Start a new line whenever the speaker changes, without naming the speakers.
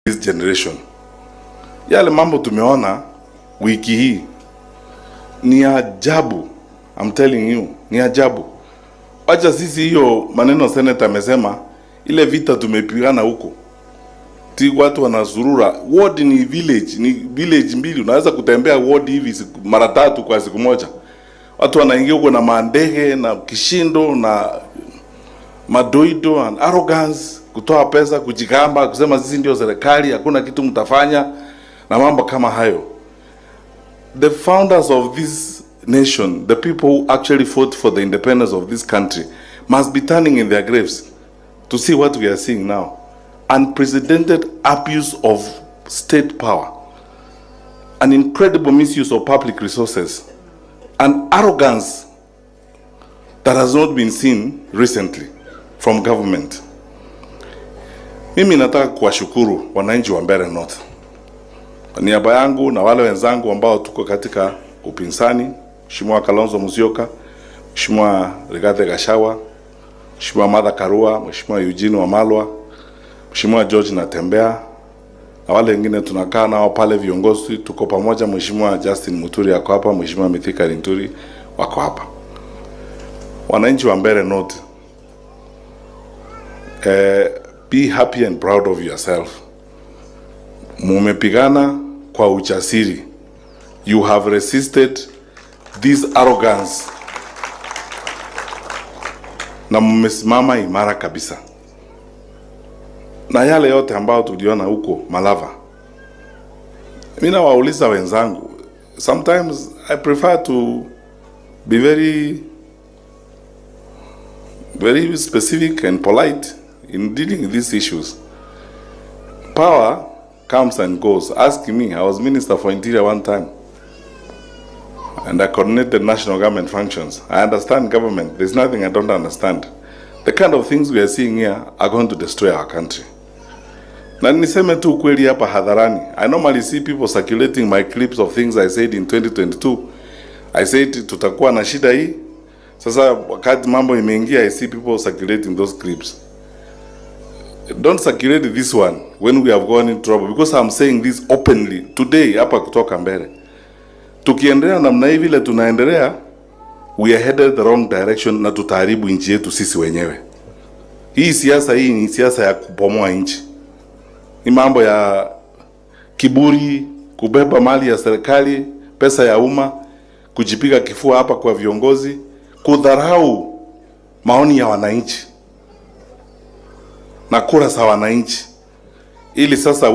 this generation. Yale mambo tumeona wiki hii ni ajabu. I'm telling you, ni ajabu. Wacha sisi hiyo maneno senator amesema, ile vita tumepigana huko. Ti watu wanazurura. Ward ni village mbili. Unaweza kutembea ward hivi mara 3 kwa siku moja. Watu wanaingia huko na mandege na kishindo na madoido and arrogance, kutoa pesa, kujigamba, kusema sisi ndio serikali, hakuna kitu mtafanya na mambo kama hayo. The founders of this nation, the people who actually fought for the independence of this country, must be turning in their graves to see what we are seeing now. Unprecedented abuse of state power, an incredible misuse of public resources, and arrogance that has not been seen recently from government. Mimi nataka kuwashukuru wananchi wa Mbeere North. Kwa niaba yangu na wale wenzangu ambao tuko katika upinzani, Mheshimiwa Kalonzo Musyoka, Mheshimiwa Rigathi Gachagua, Mheshimiwa Martha Karua, Mheshimiwa Eugene Wamalwa, Mheshimiwa George Natembeya, na wale wengine tunakaa nao pale viongozi, tuko pamoja. Mheshimiwa Justin Muturi ako hapa, Mheshimiwa Mithika Linturi wako hapa. Wananchi wa Mbeere North, be happy and proud of yourself. Mumepigana kwa ujasiri. You have resisted this arrogance. Na mmesimama imara kabisa. Na yale yote ambao tuliona huko Malava, mimi nawauliza wenzangu, sometimes I prefer to be very specific and polite in dealing with these issues. Power comes and goes. Ask me, I was Minister for Interior one time, and I coordinated national government functions. I understand government. There's nothing I don't understand. The kind of things we are seeing here are going to destroy our country. Na niseme tu kweli hapa hadharani. I normally see people circulating my clips of things I said in 2022. I said tutakuwa na shida hii. Sasa wakati mambo imeingia, I see people circulating those clips. Don't circulate this one when we have gone in trouble, because I'm saying this openly today hapa kutoka Mbeere. Tukiendelea namna hivi vile tunaendelea, we are headed the wrong direction na tutaharibu nchi yetu sisi wenyewe. Hii siasa hii ni siasa ya kubomoa nchi. Ni mambo ya kiburi, kubeba mali ya serikali, pesa ya umma, kujipiga kifua hapa kwa viongozi, kudharau maoni ya wananchi na kura za wananchi, ili sasa